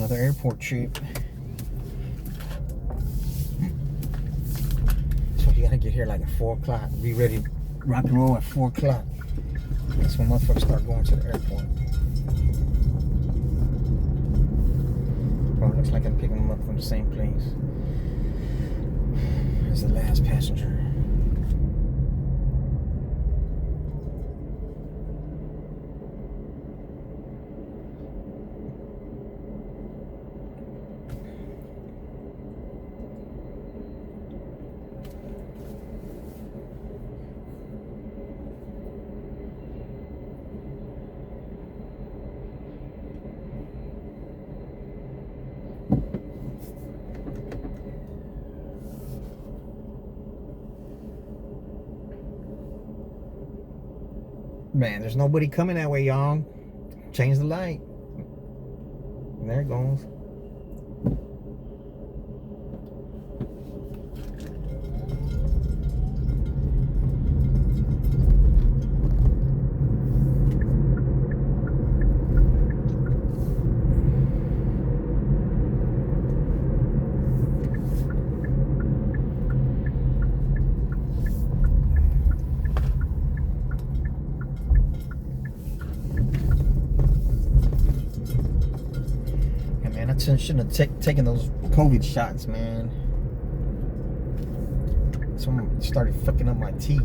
Another airport trip. So you gotta get here like at 4 o'clock. Be ready to rock and roll at 4 o'clock. That's when motherfuckers start going to the airport. Well, it looks like I'm picking them up from the same place as the last passenger. Man, there's nobody coming that way, y'all. Change the light. There it goes. I shouldn't have taken those COVID shots, man. Someone started fucking up my teeth.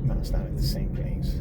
No, it's not at the same place.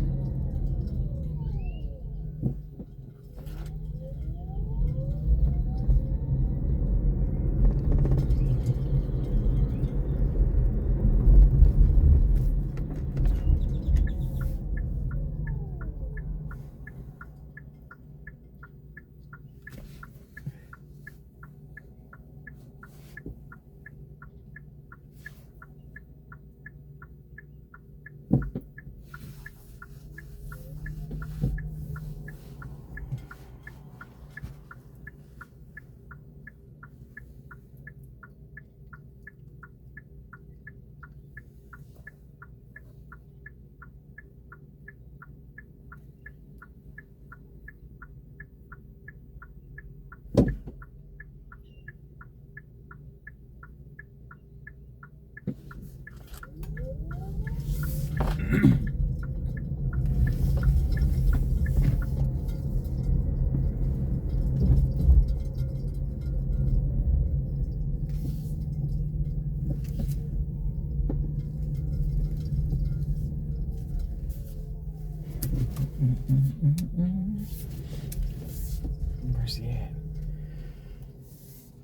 Where's he at?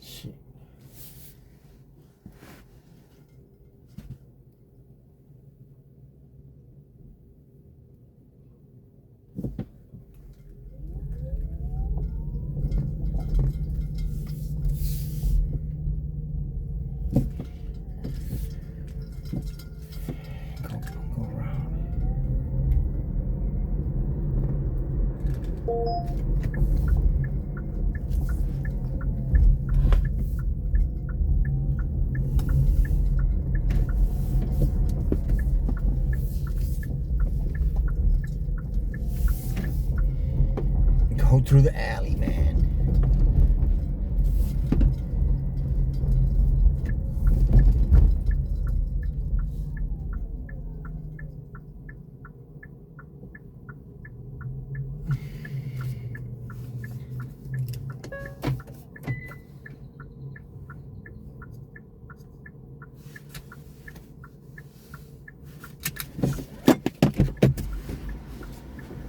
Shit. Go around. Go through the alley, man.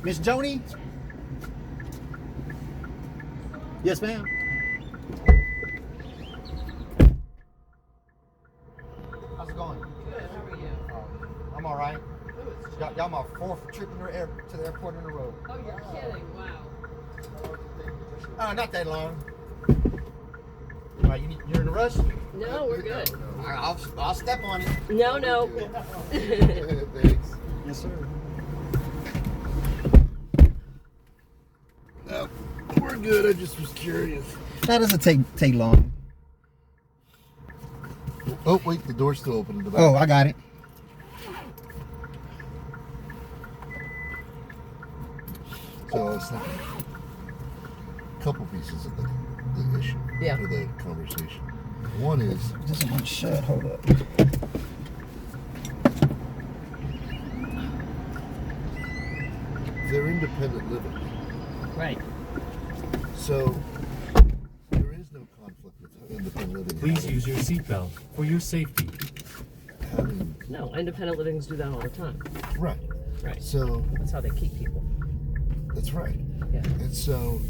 Miss Joni? Yes, ma'am. How's it going? Good, how are you? I'm all right. Y'all my 4th trip to the airport in a row. Oh, you're kidding. Wow. Not that long. You're in a rush? No, we're good. I'll step on it. No. Thanks. Yes, sir. No, we're good. I just was curious. That doesn't take long. Oh, wait, the door's still open in the back. Oh, I got it. So I was thinking a couple pieces of the issue, Yeah. or the conversation. One is, This is one shut. Hold up. they're independent living. Right. So there is no conflict with independent living. Please use your seatbelt for your safety. Having, No, independent livings do that all the time. right. Right. So That's how they keep people. that's right. Yeah. And so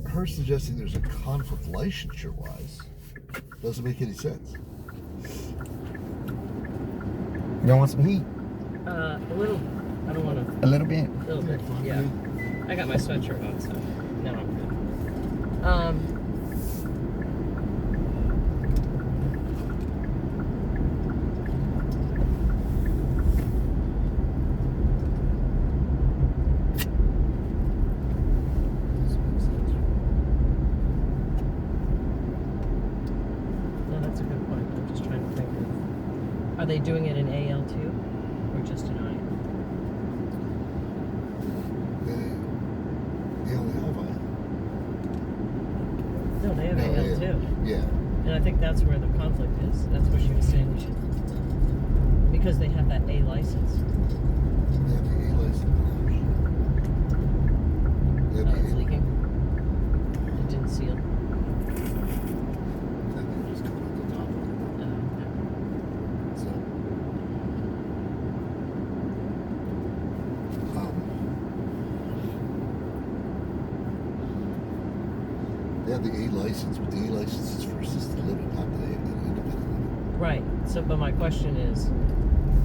her suggesting there's a conflict licensure-wise doesn't make any sense. You don't want some heat? A little. I don't want to. A little bit. A little bit. Yeah. I got my sweatshirt on, so now I'm good. No, that's a good point. I'm just trying to think of. Are they doing it in AL too, or just in I? They only have No, they have No, AL yeah. too. Yeah. And I think that's where the conflict is. That's what she was saying. We should, because they have that A license. They have the A license. They Oh, have it's the A. leaking. It didn't seal. I think they just come at the top of it. So, they have the A license, but the A license is for assisted living, not the independent living. Right. So, but my question is,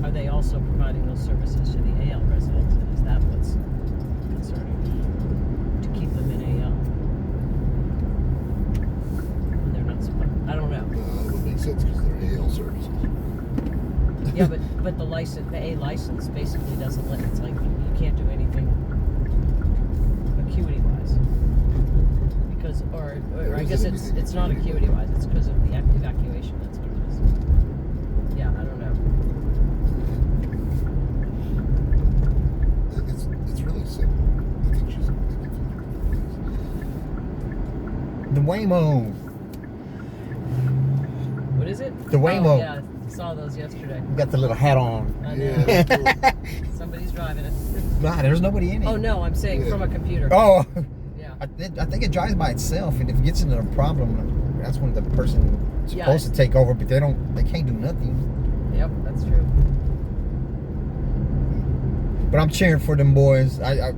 are they also providing those services to the AL residents? And is that what's concerning? To keep them in AL? And they're not supposed. I don't know. It would make sense because they're AL services. Yeah, but the license, the A license, basically doesn't let. It's like you can't do anything acuity wise. Because, or I guess it's not acuity wise. It's because of the evacuation. That's what it is. Yeah, I don't know. It's really simple. I think she's thinking through The Waymo. What is it? The Waymo. Oh, yeah, I saw those yesterday. You got the little hat on. I things. know. Yeah, that's cool. Somebody's driving it. Nah, there's nobody in it. Oh no, I'm saying Yeah. from a computer. Oh, Yeah. I think it drives by itself, and if it gets into a problem, that's when the person Yeah. supposed to take over, but they can't do nothing. Yep, that's true. But I'm cheering for them boys. I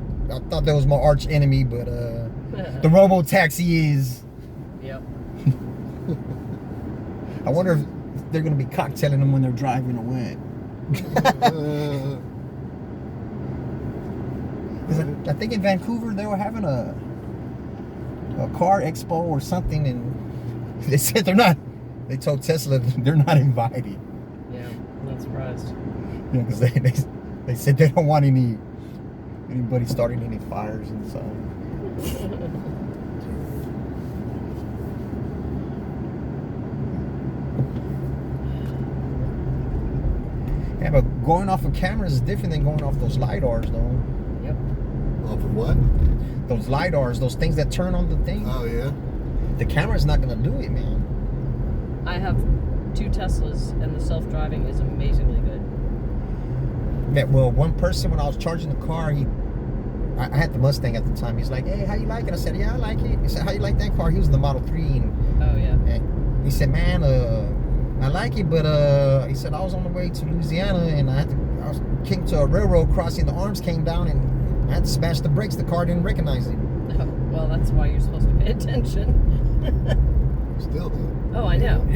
thought that was my arch enemy, but the robo taxi is. Yep. I wonder if they're gonna be cocktailing them when they're driving or what. 'Cause I think in Vancouver they were having a car expo or something, and they said they told Tesla they're not invited. Yeah, I'm not surprised. You know, because they said they don't want anybody starting any fires inside. Yeah, but going off of cameras is different than going off those LiDARs, though. Yep. Off of what? Those LiDARs, those things that turn on the thing. Oh, yeah? The camera's not gonna do it, man. I have 2 Teslas, and the self-driving is amazingly good. Yeah, well, one person when I was charging the car, I had the Mustang at the time. He's like, "Hey, how you like it?" I said, "Yeah, I like it." He said, "How you like that car?" He was in the Model 3, Oh yeah. and he said, "Man, I like it, but he said I was on the way to Louisiana, and I came to a railroad crossing. The arms came down, and I had to smash the brakes. The car didn't recognize it." Well, that's why you're supposed to pay attention. Still, though. Oh, I know.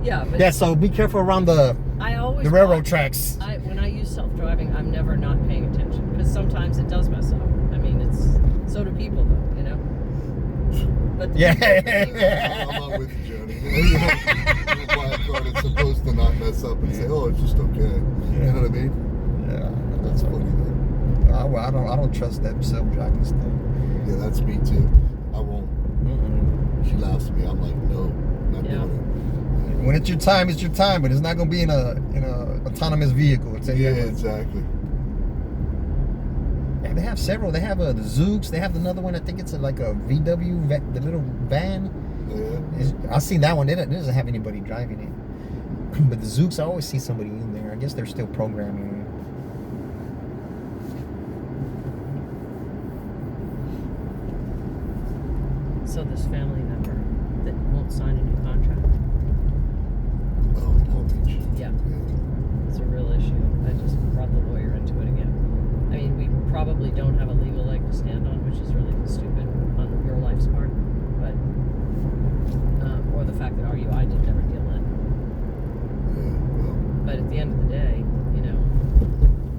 Yeah, but Yeah, so be careful around the I always railroad watch- tracks. When I use self-driving, I'm never not paying attention because sometimes it does mess up. I mean, so do people, though, you know. But the Yeah. I'm not with you, Jody. You don't buy a car that's supposed to not mess up and say, "Oh, it's just okay." You know what I mean? Yeah, That's funny, though. I don't trust that self-driving stuff. Yeah, that's me too. I won't. Mm-mm. She laughs at me. I'm like, no, not Yeah. doing it. When it's your time, but it's not gonna be in a autonomous vehicle. I'll tell you Yeah, that much. exactly. They have several. They have the Zooks. They have another one. I think it's like a VW, the little van. Yeah. I've seen that one. It doesn't have anybody driving it. But the Zooks, I always see somebody in there. I guess they're still programming it. So this family member that won't sign a new contract. Oh, Palm Beach. Yeah. It's a real issue. I just brought the lawyer into it again. I mean, we probably don't have a legal leg to stand on, which is really stupid on your life's part, but or the fact that RUI didn't ever deal in. Yeah, well, But at the end of the day, you know.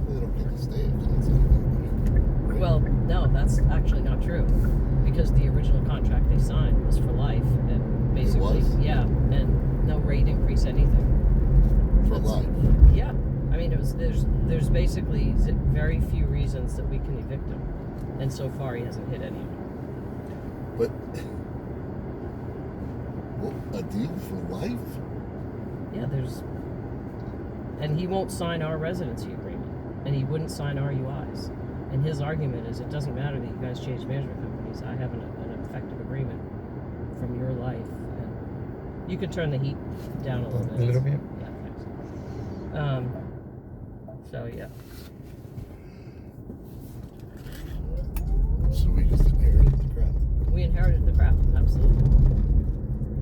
they don't get to stay if it's not right? Well, no, that's actually not true, because the original contract they signed was for life, and basically, was? yeah, and no rate increase, anything. For life. Yeah, I mean, it was there's basically very few reasons that we can evict him, and so far he hasn't hit any of them. But well, a deal for life? Yeah, and he won't sign our residency agreement, and he wouldn't sign RUIs. And his argument is, it doesn't matter that you guys change management companies. I have an effective agreement from your life, and you could turn the heat down a little bit. A little bit. Yeah, thanks. So yeah. So we just inherited the crap. We inherited the crap, absolutely.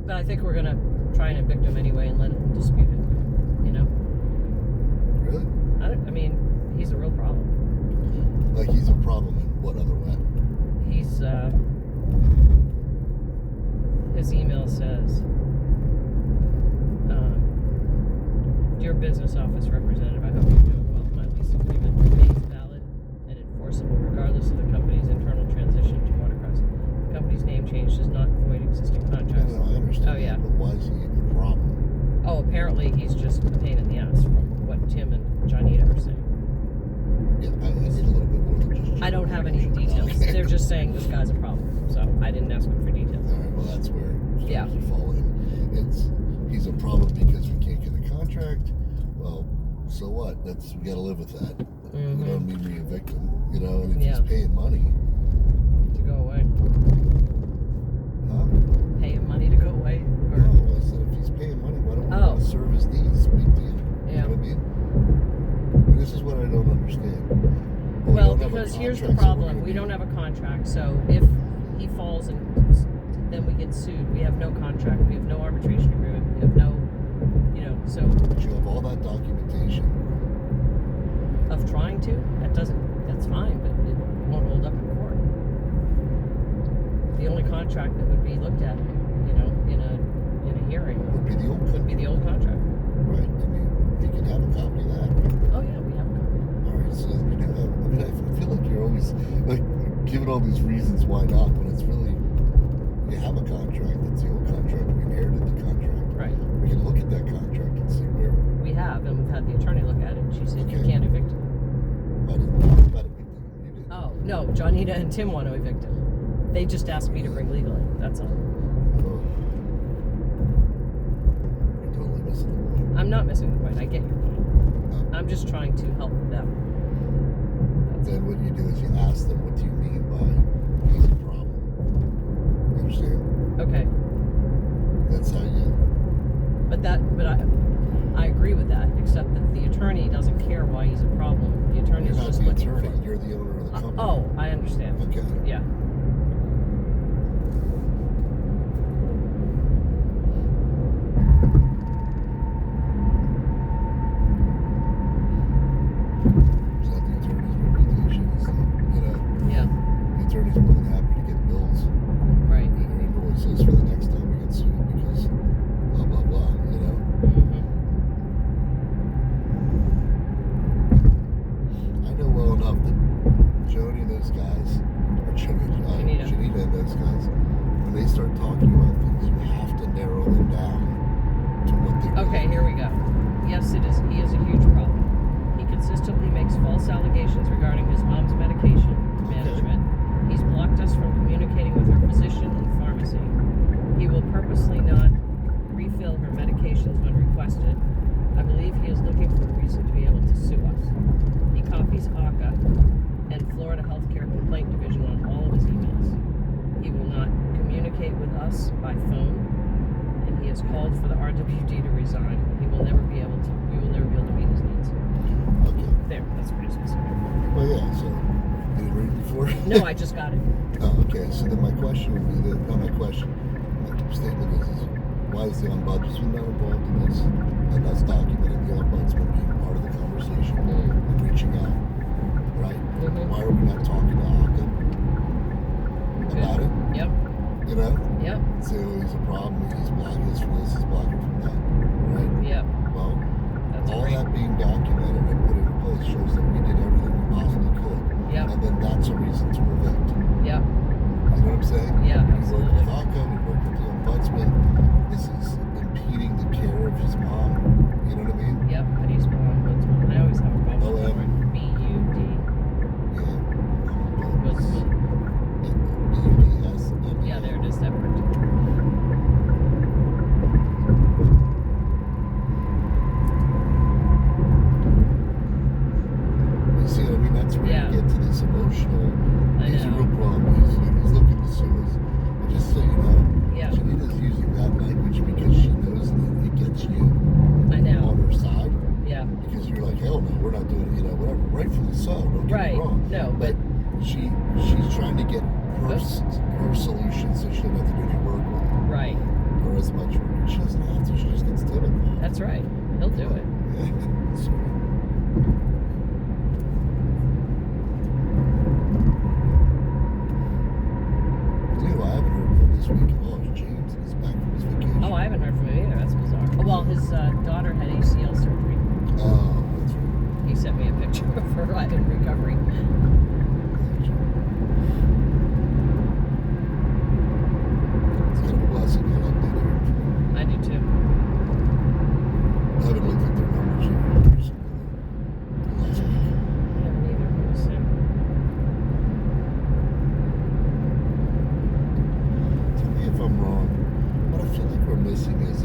But I think we're gonna try and evict him anyway and let him dispute it. You know? Really? I mean, he's a real problem. Like he's a problem in what other way? He's his email says, "Dear business office representative, I hope you're doing well. My lease agreement remains valid and enforceable regardless of the company's internal transition to Watercrest. The company's name change does not void existing contracts." No, I understand. Oh, yeah. But why is he a problem? Oh, apparently he's just a pain in the ass from what Tim and Johnita are saying. Yeah, I need a little bit more than just. I don't have any details. Okay. They're just saying this guy's a problem, so I didn't ask him for details. All right, well that's where it Yeah. starts to fall in. He's a problem because we can't get a contract. Well, so what? We gotta live with that. Mhm. We don't mean we evict him, you know. And if Yeah. he's paying money, To go away. huh? Pay him money to go away? Or, No, I said if he's paying money, why don't we Oh. want to serve his needs? Big deal. Yeah. You know what I mean? And this is what I don't understand. We well, don't have a because here's the contract, so we're problem. gonna We be- don't have a contract, so if he falls and then we get sued, we have no contract, we have no arbitration agreement, we have no, you know, so But you have all that documentation. of trying to, that's fine, but it won't hold up in court. The only contract that would be looked at, you know, in a hearing Would be the old would be the old contract. Right. I mean, you can have a copy of that. Right? Oh yeah, we have one. All right. So you do have. I mean, I feel like you're always like giving all these reasons why not, but it's really you have a contract. That's the old contract. We inherited the contract. Right. We can look at that contract and see where. We have, and we've had the attorney look at it, and she said you Okay. can't evict him. I didn't talk about it with them. You did. Oh, no, Johnita and Tim want to evict him. They just asked me to bring legal aid, that's all. Oh. You're totally missing the point. I'm not missing the point, I get your point. I'm just trying to help them. That's Then what you do is you ask them, what do you mean by he's a problem? You understand? okay, That's how you. but I agree with that, except that the attorney doesn't care why he's a problem. The You're attorney's not just the looking attorney. for... You're the owner of the company. Oh, I understand. Okay. Yeah. It's not the attorney's reputation. It's not, you know, Yeah, the attorney's more than happy to get bills right. and invoices for the next time we get sued because blah, blah, blah, you know. Mm-hmm. I know well enough that Jody and those guys, or Janita. Janita and those guys, when they start talking about things, you have to narrow them down to what they Okay, really here we go. Yes, he is a huge problem. He consistently makes false allegations regarding his mom's medication management. He's blocked us from communicating with her physician and pharmacy. He will purposely once by phone, and he has called for the RWD to resign. We will never be able to meet his needs. Okay. There, that's pretty specific. Well, yeah. So, did you read it before? No, I just got it. Oh, okay. So then my question would be that, not my question, my statement is why is the ombudsman not involved in this? And that's documented the ombudsman being part of the conversation and reaching out, right? Mhm. Why are we not talking to Occam about it? Yep. You know? Yep. Say, oh, he's a problem, he's blocking us from this, he's blocking from that, right? Yep. Well, That's all great. that being documented and put into place shows that we did everything we possibly could. Yep. And then that's a reason to evict. Yep. You know what I'm saying? Yeah, We worked absolutely. with Occam, we worked with the ombudsman. This is impeding the care of his mom. You know what I mean? Yep. How do you spell ombudsman? I always have a problem with that O-M. word. B-U-D. Yeah. Ombudsman. B-U-D-S-M-A-N. Yeah, there it is. That worked. You see what I mean? That's where Yeah. you get to this emotional. I He's a know. real problem. He's looking to sue us. And just so you know, Yeah. Shanita's using that language because she knows that it gets you I know. on her side. Yeah. Because you're like, hell no, we're not doing it, whatever. Rightfully so, don't get Right. me wrong. No, But she's trying to get her solution so she doesn't have to do any work with it. right. Or as much work. She doesn't have to, she just gets Tim involved. That's right. He'll do it. Yeah. So, dude, I haven't heard from this week at all. It's James, and he's back from his vacation. Oh, I haven't heard from him either. That's bizarre. Oh, well, his daughter had ACL surgery. Oh, that's right. He sent me a picture of her in recovery. It's kind of a blessing. I like that hearing from him. I do too. I haven't looked at their numbers yet recently. Last week. I haven't either. Let me see. Tell me if I'm wrong. What I feel like we're missing is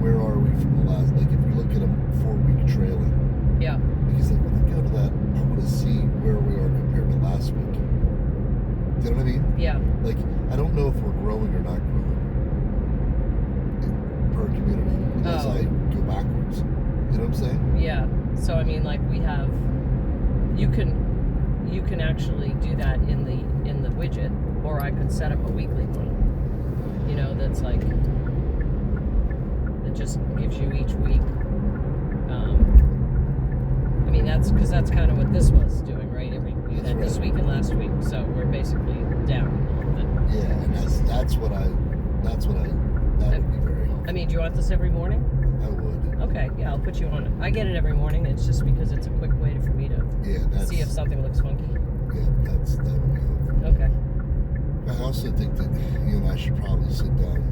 where are we from the last, if you look at a 4-week trailing, Yeah. because when I go to that, I want to see where we are compared to last week. Do you know what I mean? Yeah. I don't know if we're growing or not growing per community as Oh. I go backwards. You know what I'm saying? Yeah. So I mean, we have. You can actually do that in the widget, or I could set up a weekly one. That's that just gives you each week. I mean, that's kind of what this was doing, right? You That's had this right. week and last week, so we're basically down a little bit. Yeah, and that would be very helpful. I mean, do you want this every morning? I would. Okay, yeah, I'll put you on it. I get it every morning. It's just because it's a quick way for me to Yeah, that's see if something looks funky. yeah, that would be helpful. Okay. I also think that you and I should probably sit down,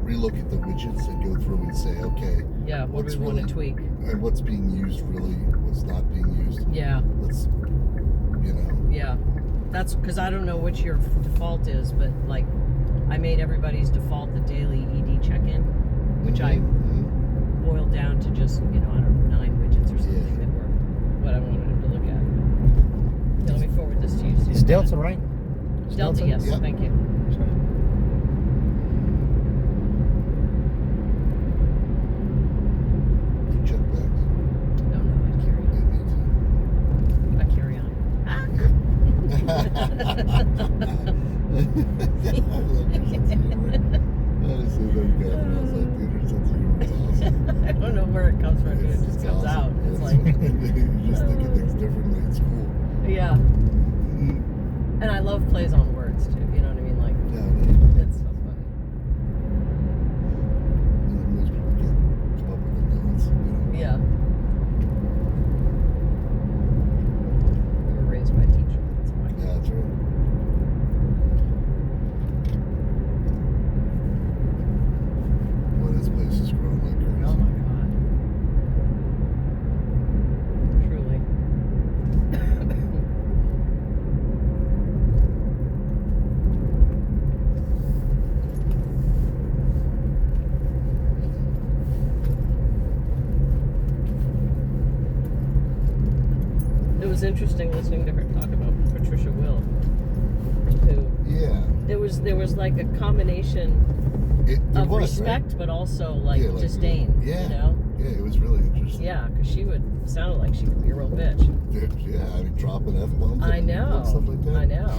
relook at the widgets and go through and say, okay, Yeah, what what's do we want to really- tweak? and what's being used really, what's not being used. Yeah, Let's, yeah. That's because I don't know which your default is, but I made everybody's default the daily ED check-in, which I Mhm. boiled down to just, I don't know, 9 widgets or something Yeah. that were what I wanted him to look at. Yeah, let me forward this to you. It's Delta, right? It's Delta, yes, Yep. thank you. That's right. You check bags. No, I carry Yeah, on. me too. I carry on. I don't know where it comes from, dude. It just comes out. It's like, you just think of things differently in school. yeah. And I love plays on words too. You know what I mean? Yeah, It's so funny. most people can come up with the notes. Yeah. We were raised by teachers. That's why. Yeah, that's right. Well, this place is growing like crazy. Oh my god. Truly. It was interesting listening to her talk about Patricia Will, who Yeah. There was like a combination It of was, respect, right? but also like Yeah, like, disdain. yeah. You know? Yeah, it was really interesting. Yeah, because sounded like she would be a real bitch. Yeah, I mean, dropping F-bombs. I and know. stuff like that. I know.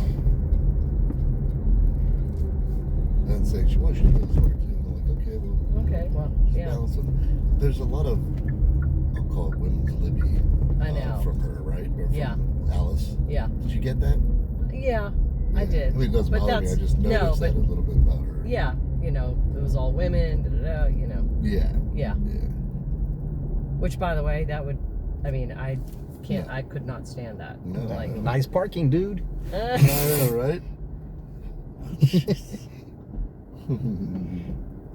And saying she wants you to go to work too. And I'm like, okay, well, Okay, well, just yeah. balance it. There's a lot of, I'll call it women's libby. I know. From her, right? Or from Yeah. Alice. Yeah. Did you get that? Yeah, I did. I mean, it doesn't But bother me. I that's- just no, noticed but- that a little bit about her. Yeah, you know, it was all women, you know. Yeah. Yeah. Yeah. Which, by the way, that would, I mean, I can't, No. I could not stand that. No. Like, Nice parking, dude. I know, right?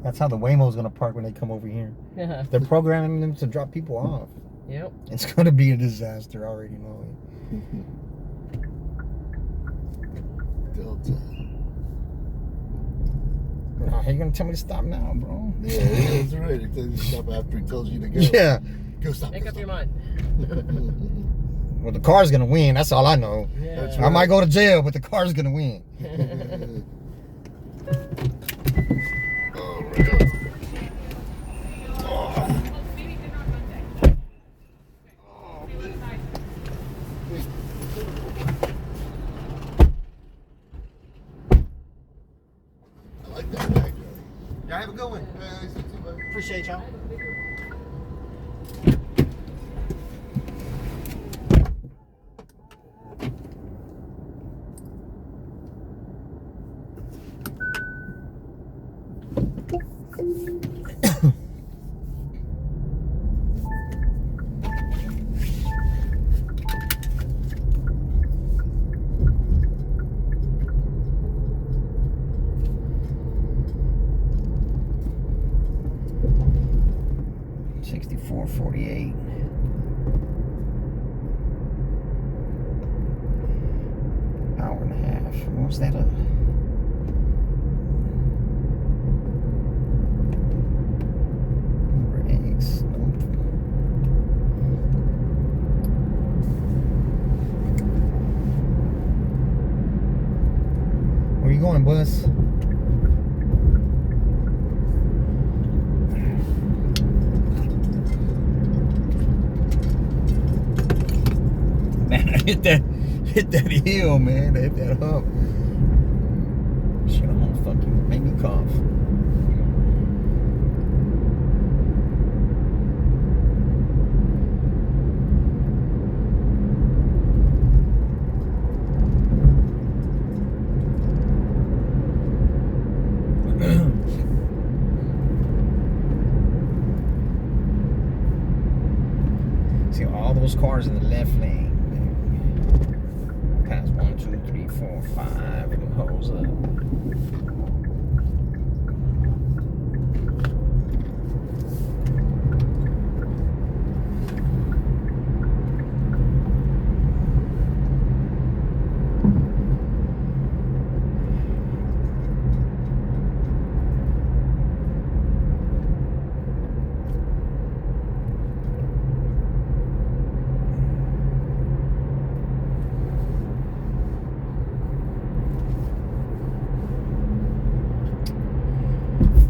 That's how the Waymo's gonna park when they come over here. They're programming them to drop people off. Yep. It's gonna be a disaster. I already know it. Delta. How you gonna tell me to stop now, bro? Yeah, that's right. He tells you to stop after he tells you to go. Yeah. Go stop. Make go up your stop. mind. Well, the car's gonna win. That's all I know. Yeah. That's I might go to jail, but the car's gonna win. Oh, right. I like that bag, Johnny. Y'all have a good one. Yeah, I see too, buddy. Appreciate y'all. $64.48. Hour and a half. What was that? Eggs. Nope. Where you going, Buzz? Man, I hit that hill, man. I hit that hump. Shit, almost fucking made me cough. See all those cars in the left lane. Pass 1, 2, 3, 4, 5. And it holds up.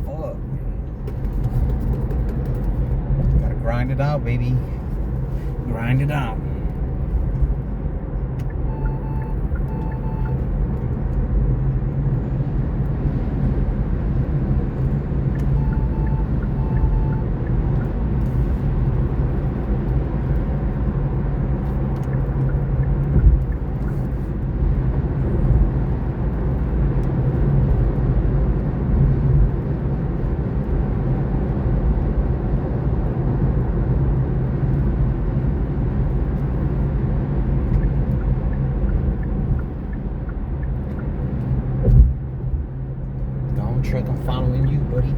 Fuck. Gotta grind it out, baby. Grind it out. Don't truck, I'm following you, buddy.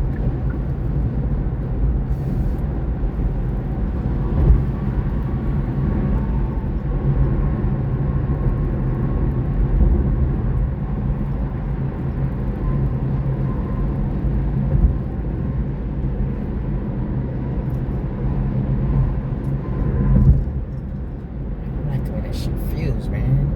I like the way that shit feels, man.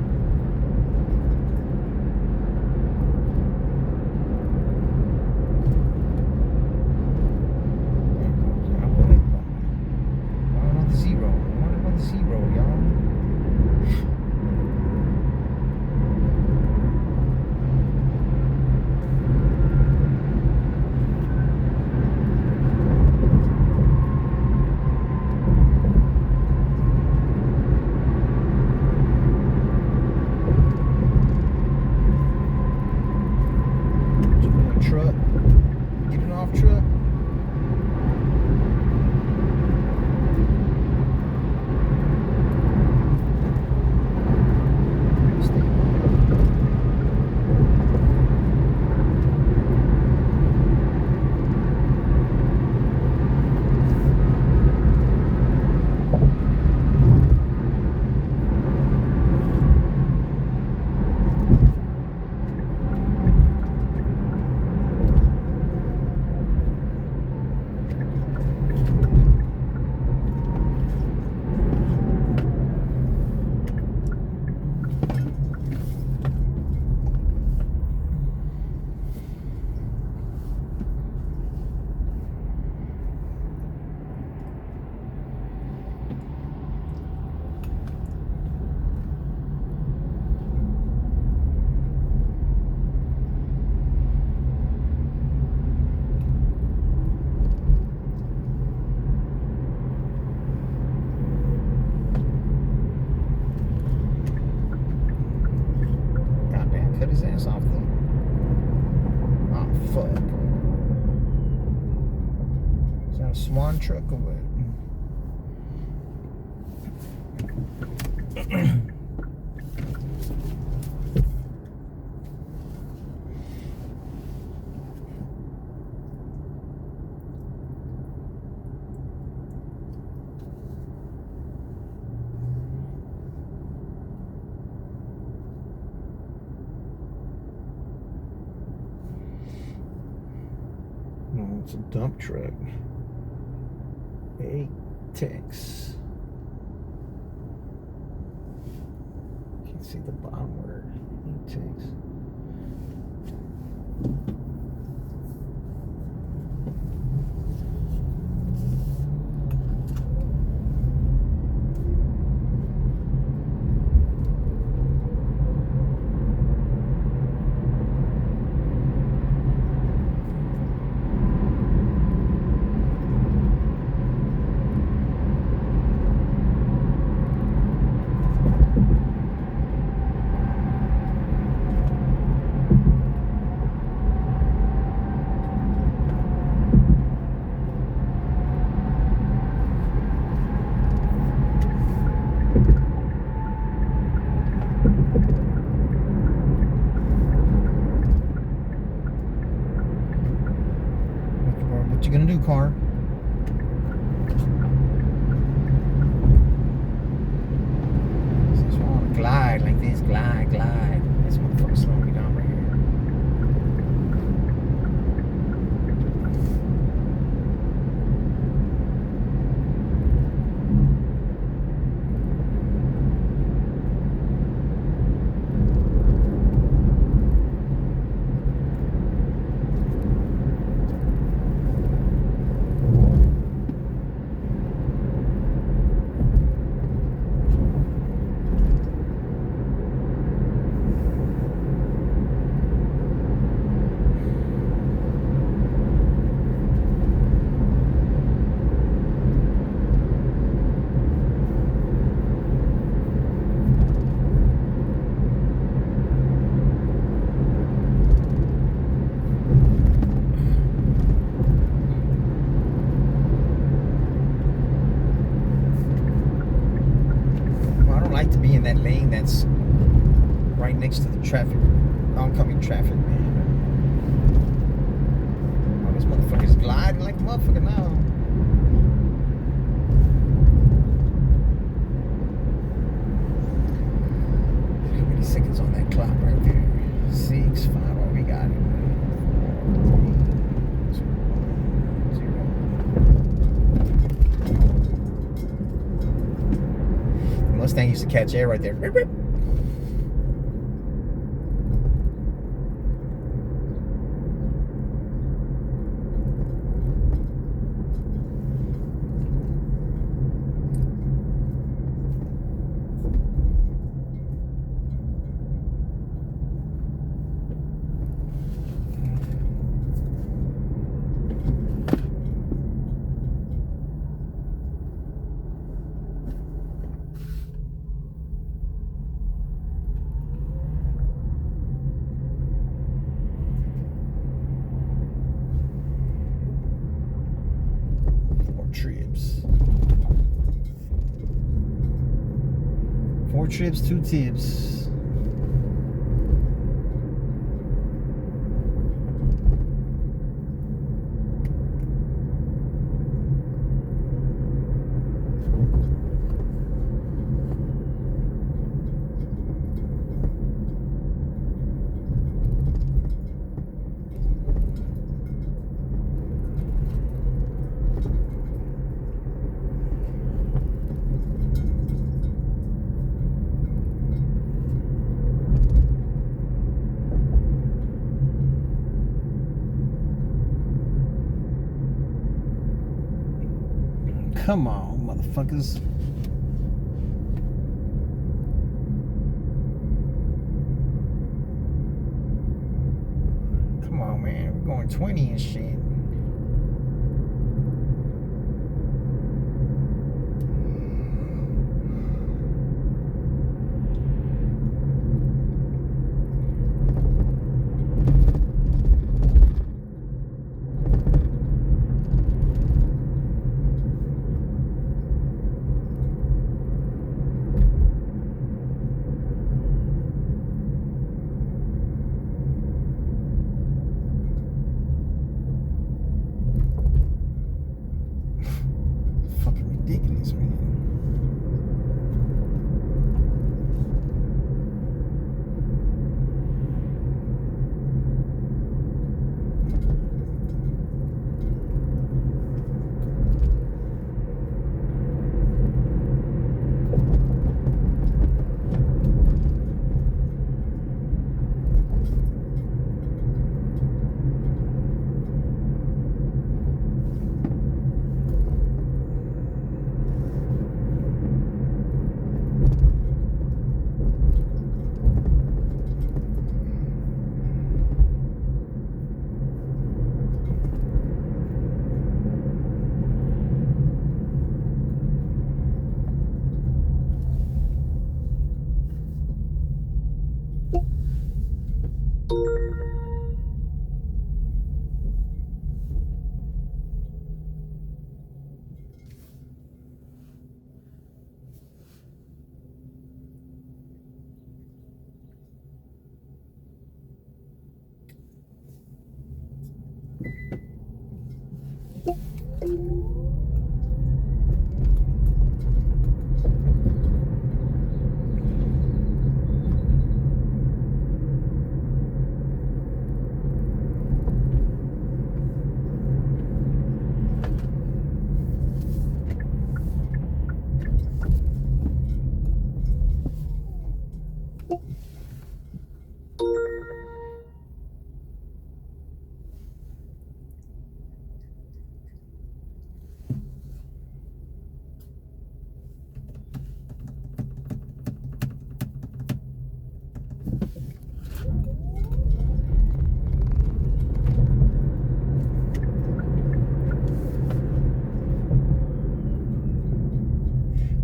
fuck? Is that a Swan truck or what? No, it's a dump truck. Atex. Can't see the bottom word. Atex. What you gonna do, car? Just want to glide like this, glide. This motherfucker's slowing me down right here. Like to be in that lane that's right next to the traffic, oncoming traffic, man. Oh, this motherfucker's gliding like a motherfucker now. How many seconds on that clock right there? 6, 5, oh, we got it. 3, 2, 1, 0. Mustang used to catch air right there. Trips. 4 trips, 2 tips. Come on, motherfuckers. Come on, man. We're going 20 and shit.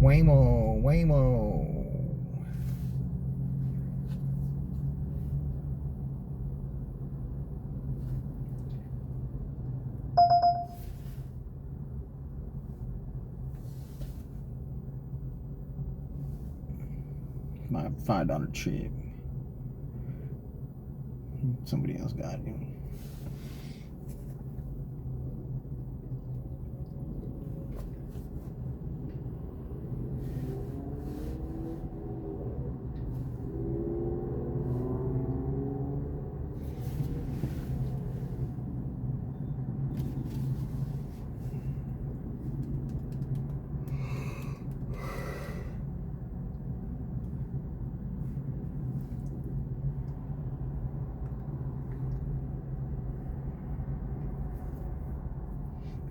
Waymo, Waymo. My $5 trip. Somebody else got it.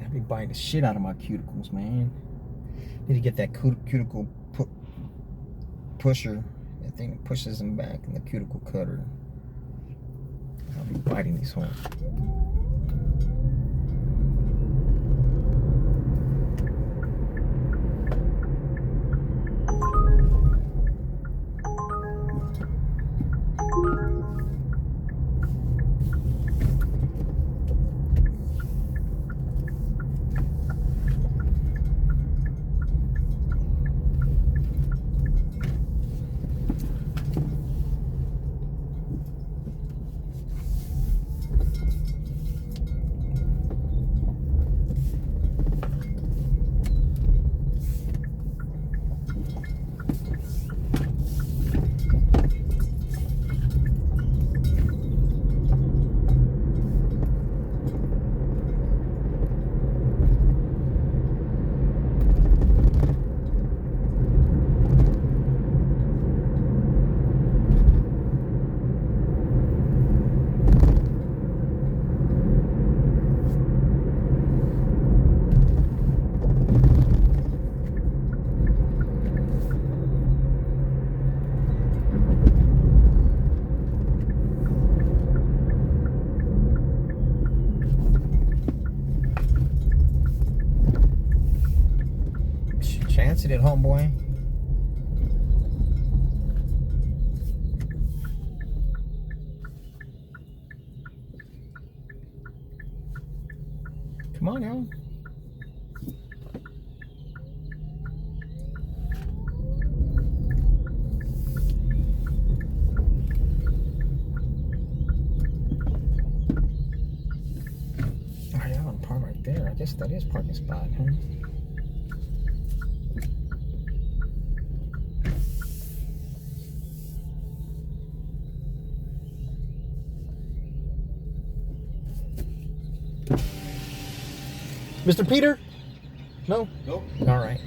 I be biting the shit out of my cuticles, man. Need to get that cuticle pusher. That thing that pushes them back, and the cuticle cutter. I'll be biting these holes. Chance it, homeboy. Come on, yo. Oh, yeah, I'm parked right there. I guess that is parking spot, huh? Mr. Peter? No? Nope. All right.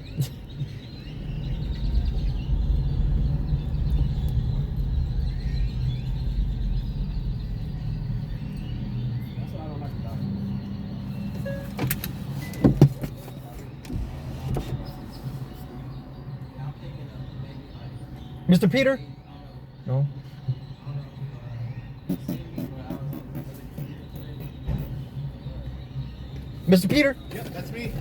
Mr. Peter? No. Mr. Peter? Yep, that's me.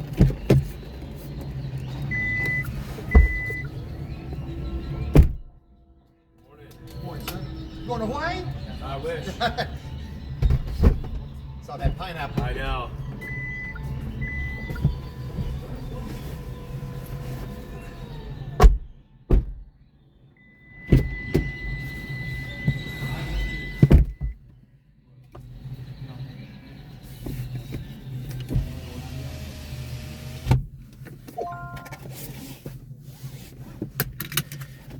Morning, sir. You going to Hawaii? I wish. Saw that pineapple. I know.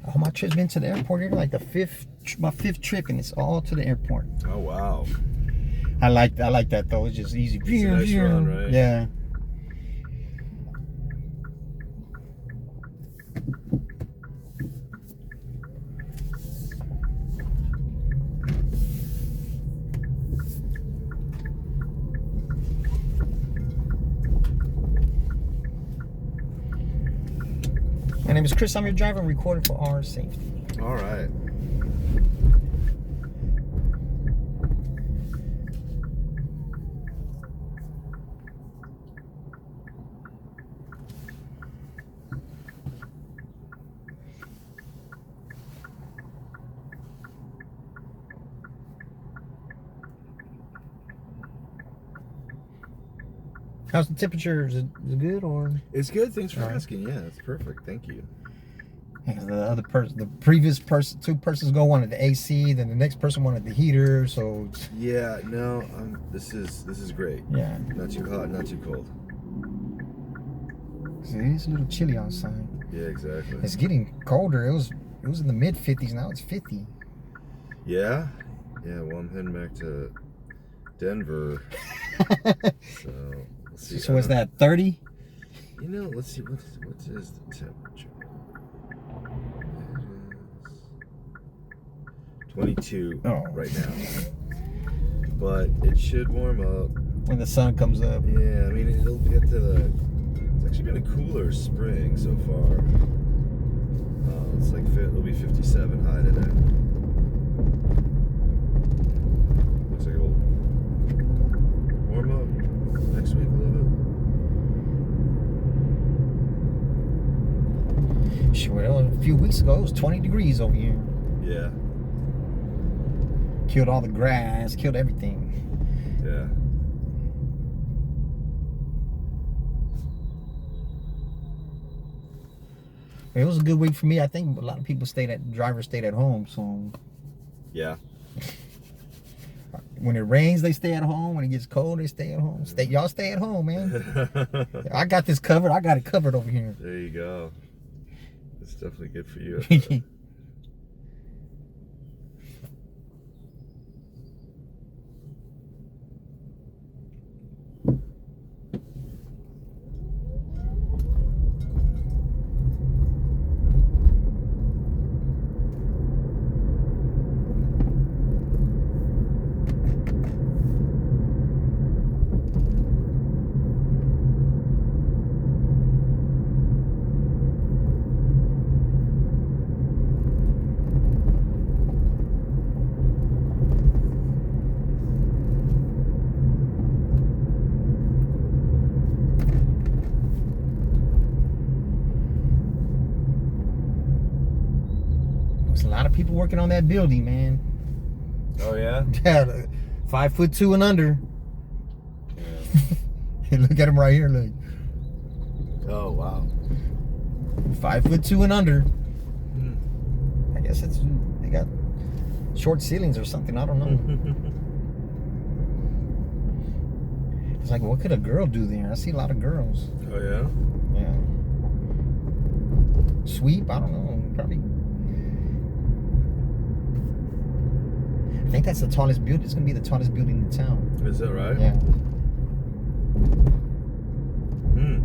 All my trips been to the airport here, like my fifth trip, and it's all to the airport. Oh wow. I like that though. It's just easy. It's a nice run, right? Yeah. My name is Chris. I'm your driver. I'm recording for our safety. All right. How's the temperature? Is it good or? It's good. Thanks for All right. asking. Yeah, it's perfect. Thank you. Yeah, the other person, the previous person, two persons go wanted the AC, then the next person wanted the heater. So Yeah. No. This is great. yeah, Not too hot. Not too cold. see, it's a little chilly outside. Yeah. Exactly. It's getting colder. It was in the mid 50s. Now it's 50. Yeah. Yeah. Well, I'm heading back to Denver. So we'll see. So what's that? 30? You know, let's see. What is the temperature? It is 22 Oh. right now. But it should warm up. When the sun comes up. Yeah, I mean, it'll get to the... It's actually been a cooler spring so far. It's like, it'll be 57 high today. Looks like it'll warm up next week a little bit. Sure, a few weeks ago it was 20 degrees over here. Yeah, Killed all the grass, killed everything. yeah. It was a good week for me. I think a lot of people drivers stayed at home. So Yeah. when it rains, they stay at home. When it gets cold, they stay at home. Y'all stay at home, man. I got this covered. I got it covered over here. There you go. It's definitely good for you. There's a lot of people working on that building, man. Oh, yeah? Yeah, 5'2" and under. Yeah. Look at him right here. Look, Oh, wow. 5'2" and under. Hmm. I guess they got short ceilings or something. I don't know. It's like, what could a girl do there? I see a lot of girls. Oh, yeah? Yeah. Sweep? I don't know. Probably. I think that's the tallest building. It's gonna be the tallest building in town. Is that right? Yeah. Hmm.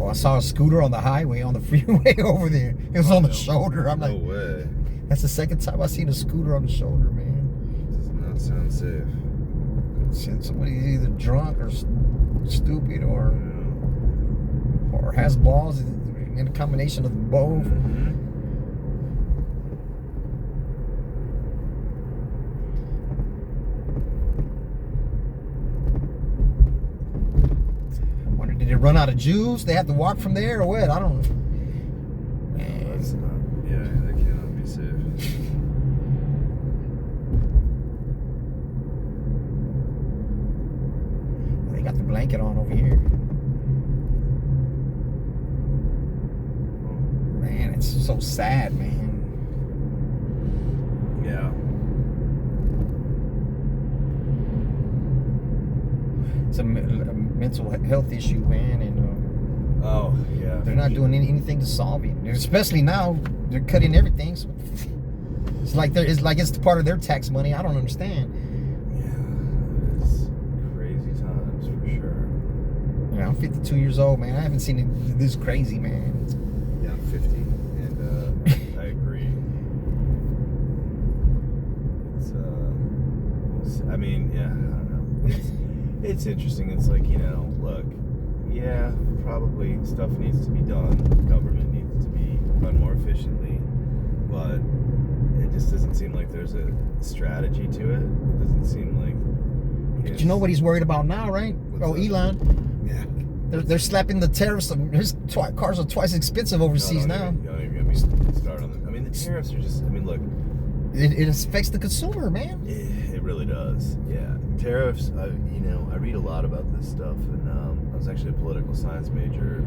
Oh, I saw a scooter on the highway on the freeway over there. It was on the shoulder. I'm No like, way. that's the second time I've seen a scooter on the shoulder, man. Does not sound safe. Somebody's either drunk or stupid or. Yeah. has balls in a combination of both. Mhm. Wonder, did they run out of juice? They have to walk from there or what? I don't know. Man. That's not. Yeah, that cannot be safe. They got the blanket on over here. Man, it's so sad, man. Yeah. It's a mental health issue, man, and Oh, yeah. they're not doing anything to solve it. Especially now, they're cutting everything. So it's like it's part of their tax money. I don't understand. Yeah, it's crazy times for sure. Yeah, I'm 52 years old, man. I haven't seen it this crazy, man. Yeah, I'm 50, and I agree. It's I mean, yeah, I don't know. It's interesting. It's like, look, yeah, probably stuff needs to be done. Government needs to be run more efficiently, but it just doesn't seem like there's a strategy to it. It doesn't seem like. But you know what he's worried about now, right? What's that? Elon. Yeah. They're slapping the tariffs. His cars are twice expensive overseas now. Don't even get me started on them. I mean, the tariffs are just. I mean, look. It affects the consumer, man. It really does. Yeah, tariffs. I read a lot about this stuff, and I was actually a political science major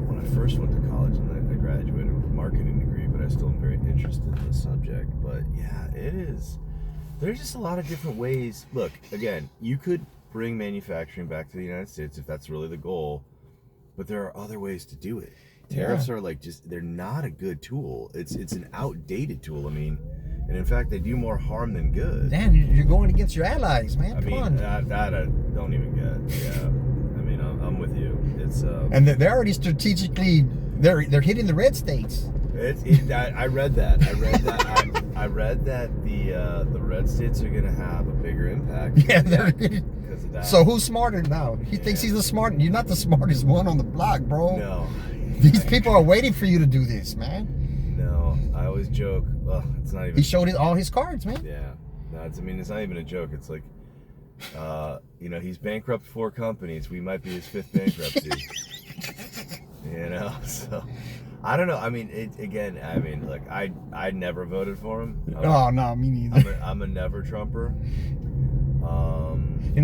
when I first went to college, and I graduated with a marketing degree. But I still am very interested in the subject. But yeah, it is. There's just a lot of different ways. Look, again, you could bring manufacturing back to the United States if that's really the goal, but there are other ways to do it. Tariffs are they're not a good tool. It's an outdated tool. I mean, and in fact, they do more harm than good. Damn, you're going against your allies, man. I Come mean, on. that I don't even get. Yeah, I mean, I'm with you. It's And they're already strategically they're hitting the red states. I read that. I read that the red states are gonna have a bigger impact. Yeah, because of that. So who's smarter now? He thinks he's the smart. You're not the smartest one on the block, bro. No. These people are waiting for you to do this, man. No, I always joke. Well, it's not even. He showed all his cards, man. Yeah, no, it's not even a joke. It's like, he's bankrupt 4 companies. We might be his 5th bankruptcy. So I don't know. I mean, look, I never voted for him. Oh no, me neither. I'm a never Trumper.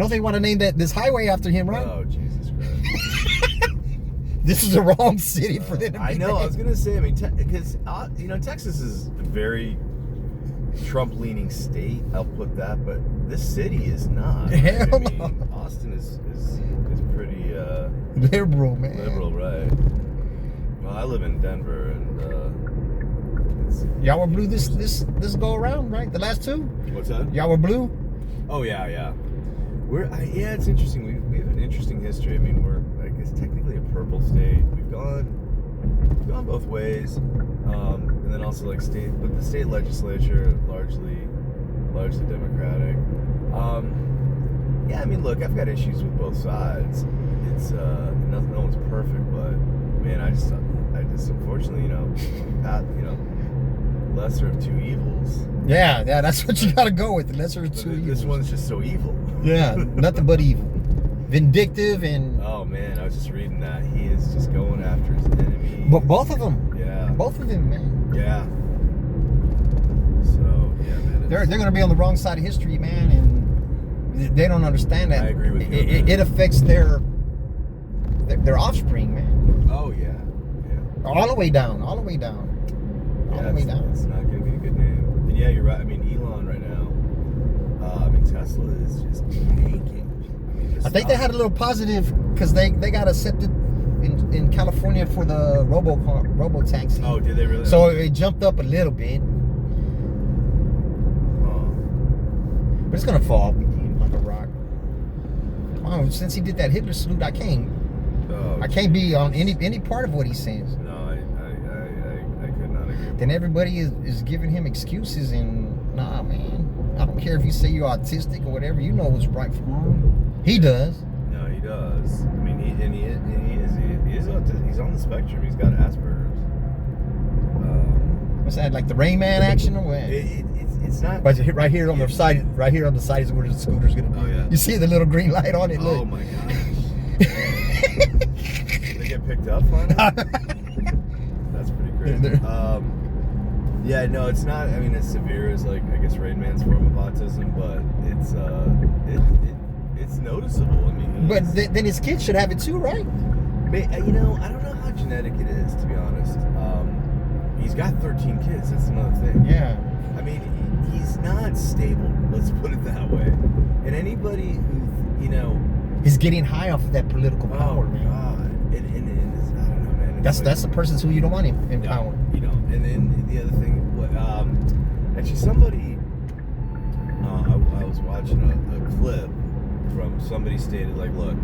They want to name this highway after him, right? Oh Jesus Christ! This is the wrong city for them to be I know. I named. was gonna say. I mean, because Texas is a very Trump-leaning state. I'll put that, but this city is not. Right? Hell I mean, no. Austin is pretty Liberal, man. liberal, right? Well, I live in Denver, and Y'all were blue this go around, right? The last 2? what's that? Y'all were blue? Oh yeah. It's interesting. We have an interesting history. I mean, we're I guess technically a purple state. We've gone both ways, and then also but the state legislature largely Democratic. Yeah, I mean, look, I've got issues with both sides. It's no one's perfect, but man, I just unfortunately, lesser of 2 evils. Yeah, that's what you gotta go with. The lesser of But 2 this evils. one's just so evil. Yeah, nothing but evil. Vindictive and... Oh man, I was just reading that he is just going after his enemies. But both of them. Yeah. Both of them, man. Yeah. So yeah, man. They're gonna be on the wrong side of history, man, and they don't understand that. I agree with you, It, man. it affects their offspring, man. Oh yeah. Yeah. All the way down. All the way down. All the way down. It's not going to be a good name. And yeah, you're right. I mean, Elon right now. Tesla is just tanking. I think they had a little positive because they got accepted in California for the robo taxi. Oh, did they really? So it jumped up a little bit, but it's gonna fall like a rock. Oh, since he did that Hitler salute, I can't be on any part of what he says. No, I could not agree. Then everybody is giving him excuses, and nah, man. I don't care if you say you're autistic or whatever. You know what's right from wrong. He does. No, he does. I mean, he's on the spectrum. He's got Asperger's. What's that? Like the Rain Man action or what? It's not. But right here on the side, is where the scooter's gonna be. Oh, yeah. You see the little green light on it? Oh Look. my gosh. They get picked up finally? That's pretty crazy. Yeah, no, it's not. I mean, as severe as like I guess Rain Man's form of autism, but it's noticeable. I mean, But then his kids should have it too, right? you know, I don't know how genetic it is, to be honest. He's got 13 kids. That's another thing. Yeah. I mean, he's not stable. Let's put it that way. And anybody who, you know, He's getting high off of that political oh power, man. God, and it's, I don't know, man. It's That's the person who you don't want in yeah, power. you know. And then the other thing, actually, somebody, I was watching a clip from somebody stated like, look,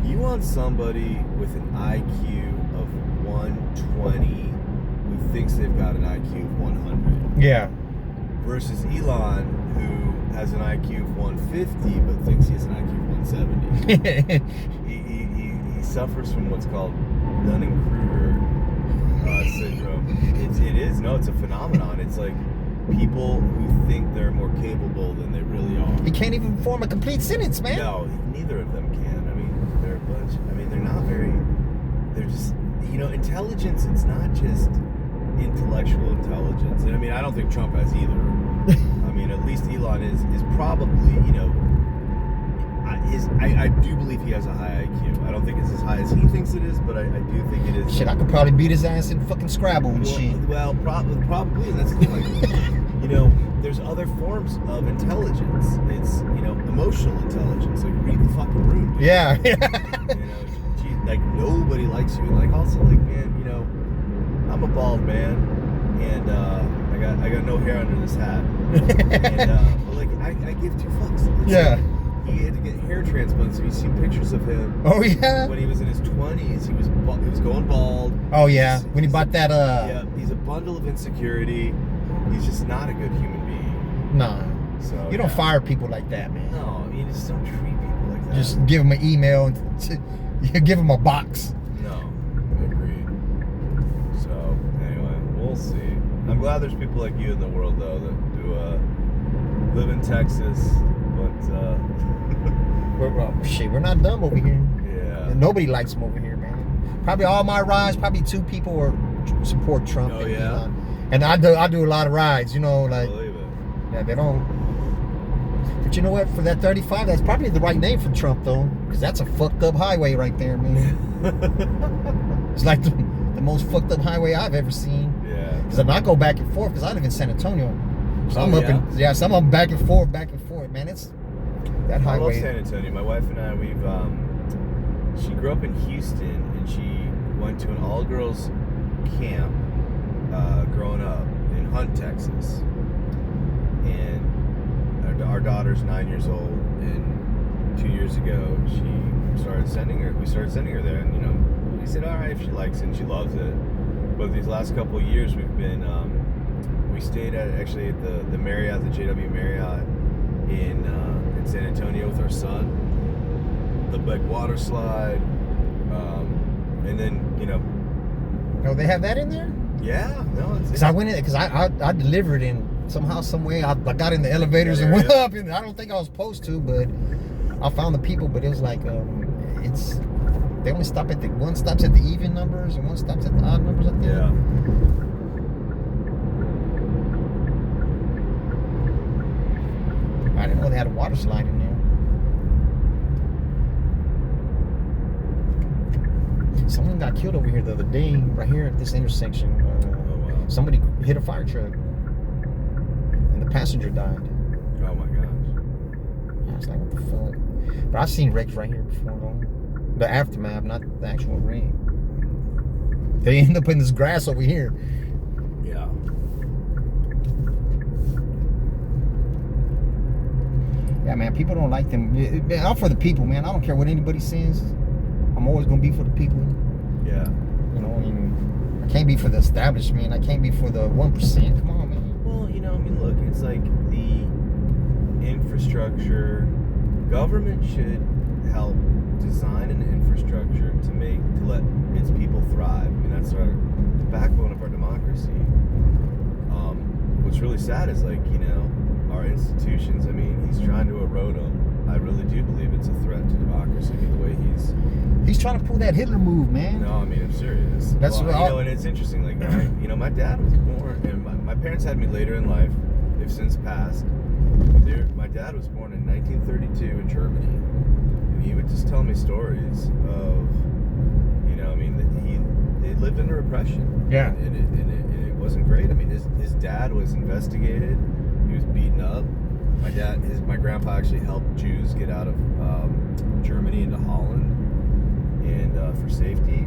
you want somebody with an IQ of 120 who thinks they've got an IQ of 100 Yeah. versus Elon who has an IQ of 150 but thinks he has an IQ of 170. He suffers from what's called Dunning-Kruger syndrome. It's a phenomenon. It's like people who think they're more capable than they really are. He can't even form a complete sentence, man. No, neither of them can. I mean, they're a bunch. I mean, they're not very. They're just, you know, intelligence. It's not just intellectual intelligence. And I mean, I don't think Trump has either. I mean, at least Elon is probably, you know, I do believe he has a high IQ. I don't think it's as high as he thinks it is, but I do think it is. Shit, I could probably beat his ass in fucking Scrabble and shit. Well, probably, and that's the thing. Like, you know, there's other forms of intelligence. It's, you know, emotional intelligence. Like, read the fucking room. Dude. Yeah. You know, like, nobody likes you. And, like, also, like, man, you know, I'm a bald man, and I got no hair under this hat. And, but, like, I give two fucks. It's Yeah. like, he had to get hair transplants. Have you seen pictures of him? Oh yeah. When he was in his 20s, he was going bald. Oh yeah. When he bought that Yeah, he's a bundle of insecurity. He's just not a good human being. Nah. So You don't fire people like that, man. No, you just don't treat people like that. Just give them an email and you give them a box. No, agreed. So anyway, we'll see. I'm glad there's people like you in the world though that do live in Texas, but We're not dumb over here. yeah. And nobody likes him over here, man. Probably all my rides, probably 2 people support Trump. Oh, and yeah? Elon. And I do a lot of rides, you know, I like believe it. yeah, they don't. But you know what? For that 35, that's probably the right name for Trump though, because that's a fucked up highway right there, man. It's like the most fucked up highway I've ever seen. Yeah. Because I go back and forth because I live in San Antonio. So Oh, I'm up yeah? in some of them back and forth, man. It's that I love highway. San Antonio. My wife and I, she grew up in Houston, and she went to an all-girls camp growing up in Hunt, Texas. And our daughter's 9 years old, and 2 years ago, we started sending her there, and, you know, we said, all right, if she likes it, and she loves it. But these last couple of years, we've been, we stayed at the Marriott, the JW Marriott in San Antonio with our son. The big water slide, and then, you know. Oh, they have that in there? Yeah, no, it's. Because I went in, because I delivered in somehow, some way. I got in the elevators and went up, and I don't think I was supposed to, but I found the people. But it was like, they only stop at one stops at the even numbers and one stops at the odd numbers, I think. Yeah. I didn't know they had a water slide in there. Someone got killed over here the other day, right here at this intersection. Oh wow. Somebody hit a fire truck, and the passenger died. Oh my gosh. I was like, what the fuck? But I've seen wrecks right here before, though. The aftermath, not the actual wreck. They end up in this grass over here. Yeah. Yeah, man, people don't like them. Man, I'm for the people, man. I don't care what anybody says. I'm always gonna be for the people. Yeah. You know, I mean, I can't be for the establishment. I can't be for the 1%. Come on, man. Well, you know, I mean, look, it's like the infrastructure. Government should help design an infrastructure to let its people will thrive. I mean, that's the backbone of our democracy. What's really sad is, like, you know, our institutions, I mean, he's trying to erode them. I really do believe it's a threat to democracy, the way He's trying to pull that Hitler move, man. No, I mean, I'm serious. That's well, what you know, and it's interesting. Like, you know, my dad was born, and my parents had me later in life. They've since passed. My dad was born in 1932 in Germany, and he would just tell me stories of, you know, I mean, they lived under repression. Yeah. And it wasn't great. I mean, his dad was investigated. He was beaten up. My grandpa actually helped Jews get out of Germany into Holland, and for safety.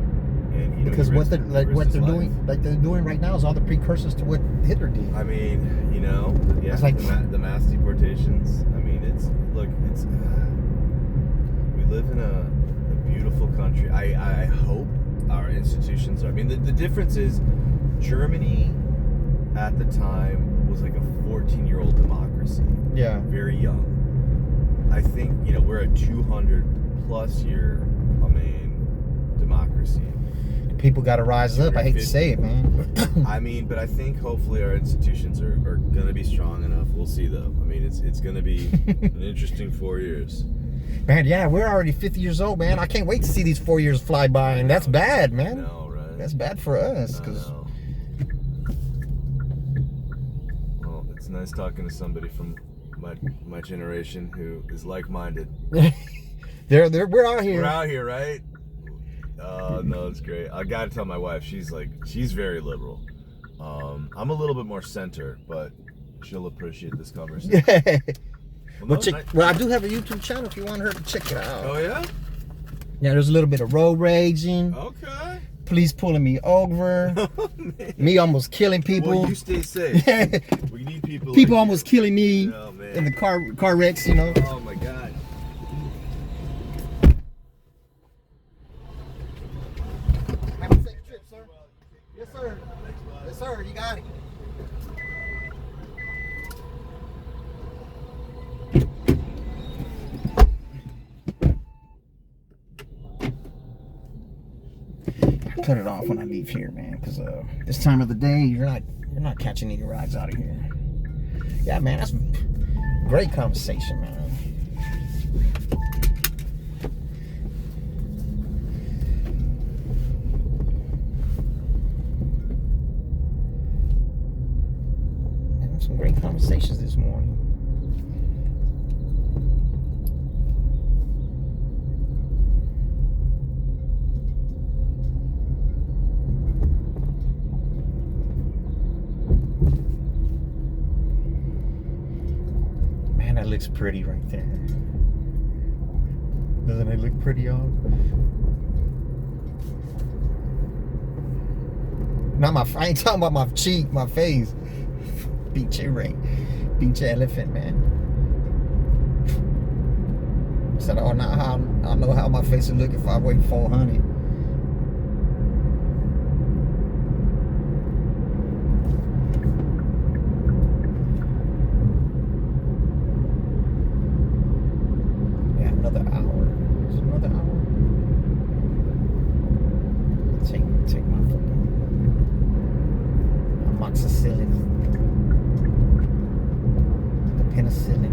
And you know, Because what they're life. doing right now is all the precursors to what Hitler did. I mean, you know, yeah, It's like- the mass deportations. I mean, we live in a beautiful country. I hope our institutions are. I mean, the difference is Germany at the time was like a 14-year-old democracy. Yeah. Very young. I think, you know, we're a 200+ year, democracy. People got to rise up. I hate to say it, man. I mean, but I think hopefully our institutions are going to be strong enough. We'll see, though. I mean, it's going to be an interesting 4 years. Man, yeah, we're already 50 years old, man. I can't wait to see these 4 years fly by, and that's bad, man. No, right? That's bad for us. I 'Cause know. Well, it's nice talking to somebody from my generation who is like-minded. we're out here. We're out here, right? No, it's great. I gotta tell my wife, she's very liberal. I'm a little bit more center, but she'll appreciate this conversation. Well, I do have a YouTube channel if you want her to check it out. Oh yeah? Yeah, there's a little bit of road raging, Okay. police pulling me over, Oh, man. me almost killing people. Well, you stay safe. We need people. People like almost you. killing me Oh, man. in the car wrecks, you know. Oh my God. Have a safe trip, sir. Yes, sir. Yes, sir. You got it. I cut it off when I leave here, man, because this time of the day you're not catching any rides out of here. Yeah, man, that's great conversation, man. Having some great conversations this morning. Man, that looks pretty right there. Doesn't it look pretty, y'all? I ain't talking about my cheek, my face. Beach elephant, man. Said, oh, now I know how my face would look if I weighed 400. Yeah, another hour. There's another hour. Take my fucking amoxicillin. The penicillin.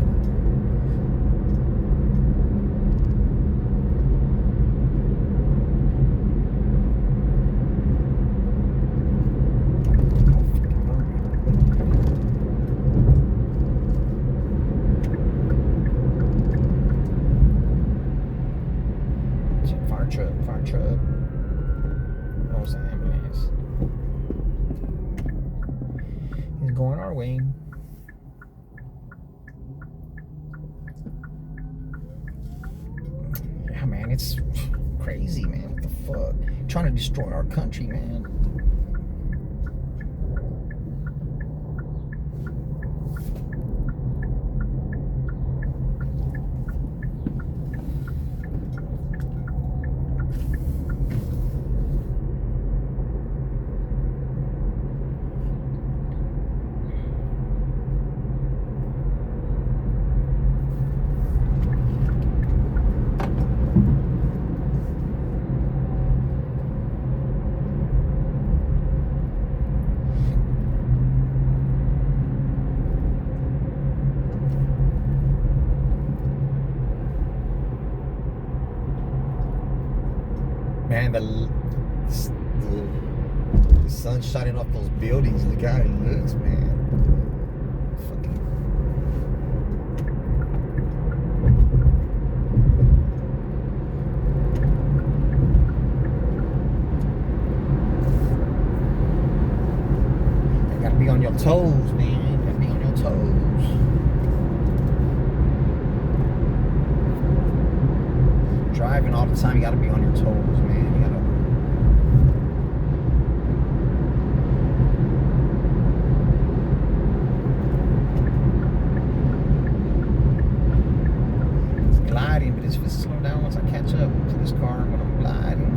Fire truck. That was an ambulance. He's going our way. Yeah, man, it's crazy, man. What the fuck? Trying to destroy our country, man. Man, the sun shining off those buildings. Look how it looks, man. Fucking. You gotta be on your toes, man. You gotta be on your toes. Driving all the time, you gotta be on your toes, man. You gotta. It's gliding, but it's just slow down once I catch up to this car when I'm gliding.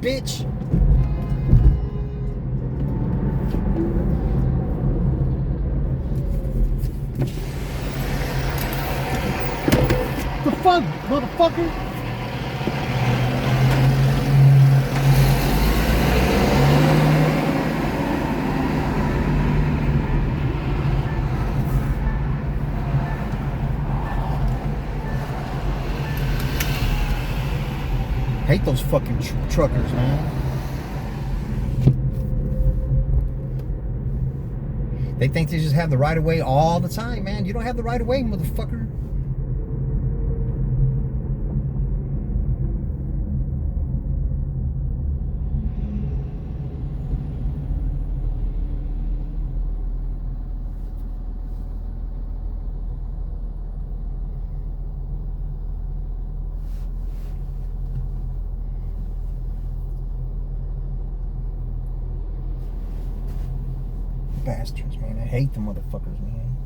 Bitch. The fuck, motherfucker? Hate those fucking truckers, man. They think they just have the right of way all the time, man. You don't have the right of way, motherfucker. Bastards, man. I hate the motherfuckers, man.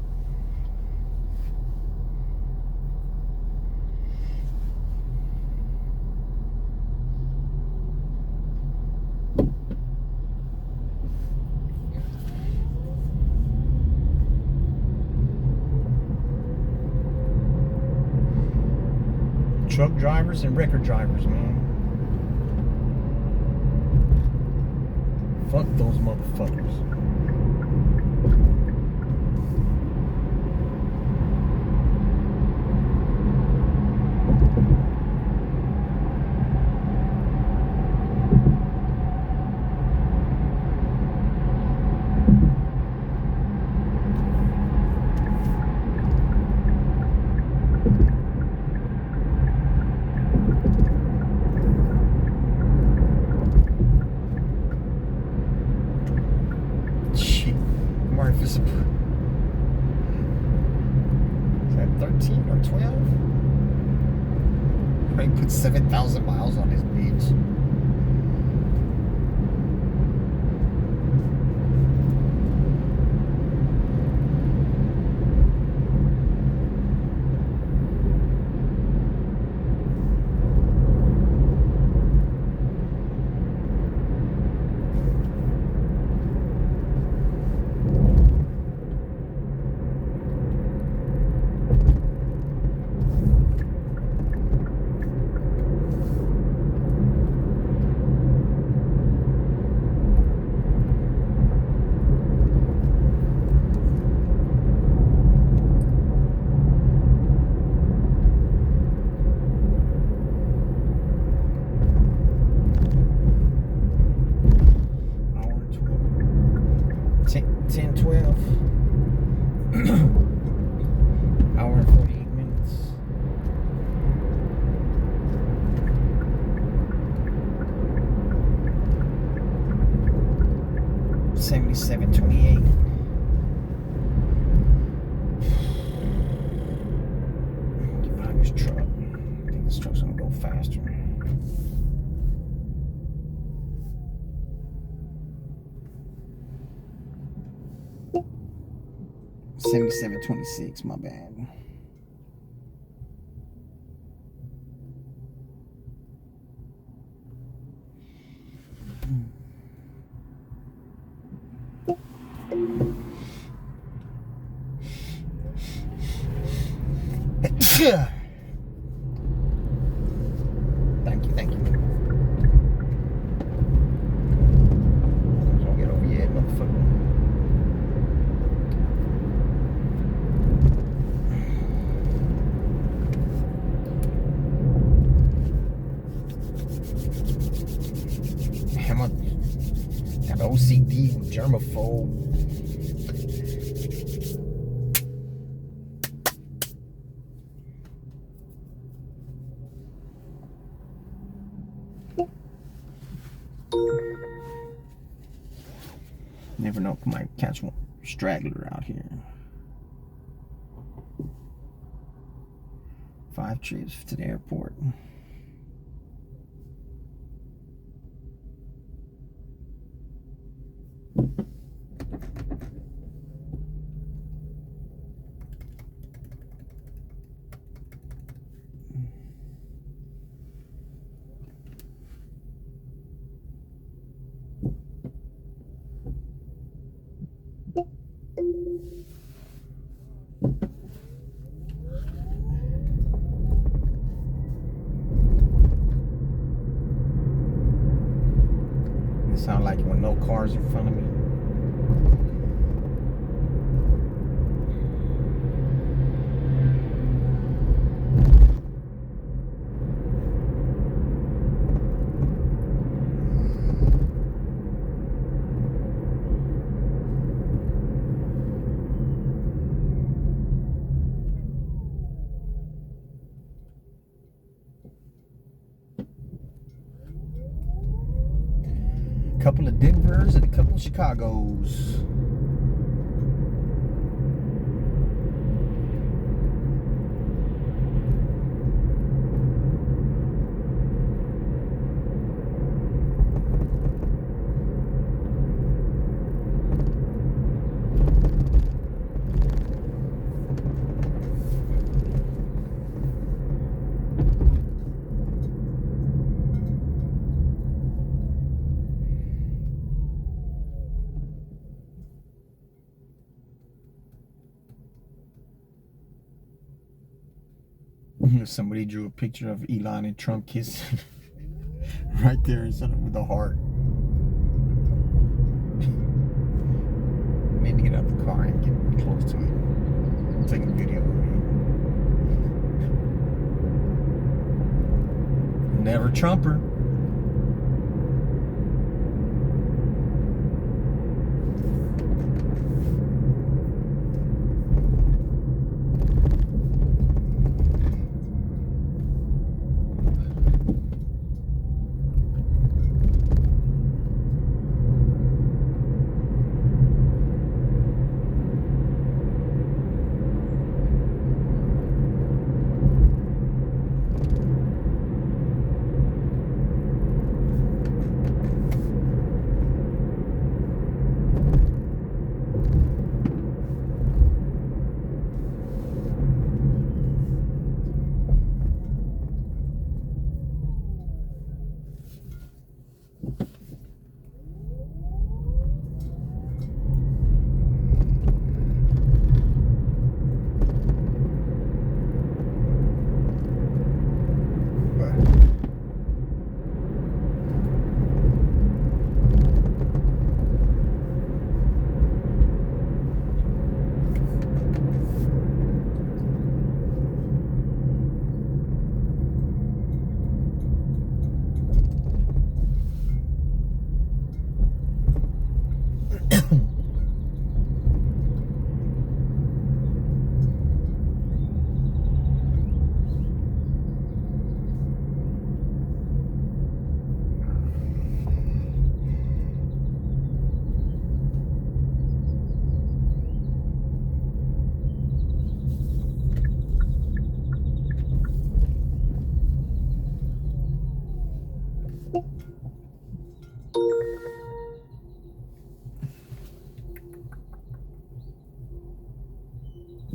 Truck drivers and record drivers, man. Fuck those motherfuckers. Is that 13 or 12? Right, put 7,000 miles on his beach. Hour and 48 minutes. $77.28. Get behind this truck. I think this truck's gonna go faster. $77.26, my bad. Thank you. Don't get over yet, motherfucker. Have OCD, germaphobe. Never know, might catch one straggler out here. 5 trips to the airport. It sounds like when no cars in front of me. Couple of Denvers and a couple of Chicagos. Somebody drew a picture of Elon and Trump kissing right there instead of with the heart. Made me get out the car and get close to it. I'm taking a video of it. Never Trumper.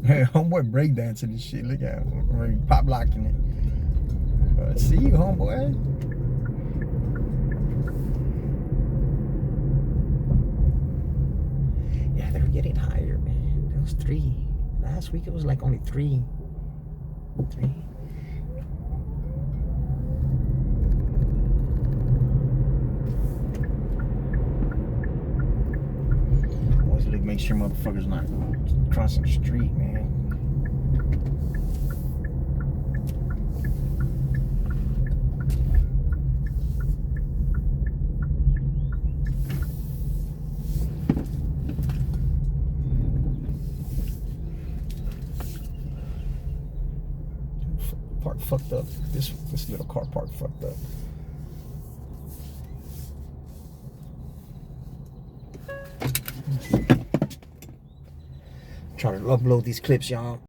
Hey, homeboy breakdancing and shit. Look at him. Pop locking it. See you, homeboy. Yeah, they're getting higher, man. It was 3. Last week it was like only 3. 3. Always look, make sure motherfuckers not crossing the street, man. Park fucked up. This little car park fucked up. Try to upload these clips, y'all.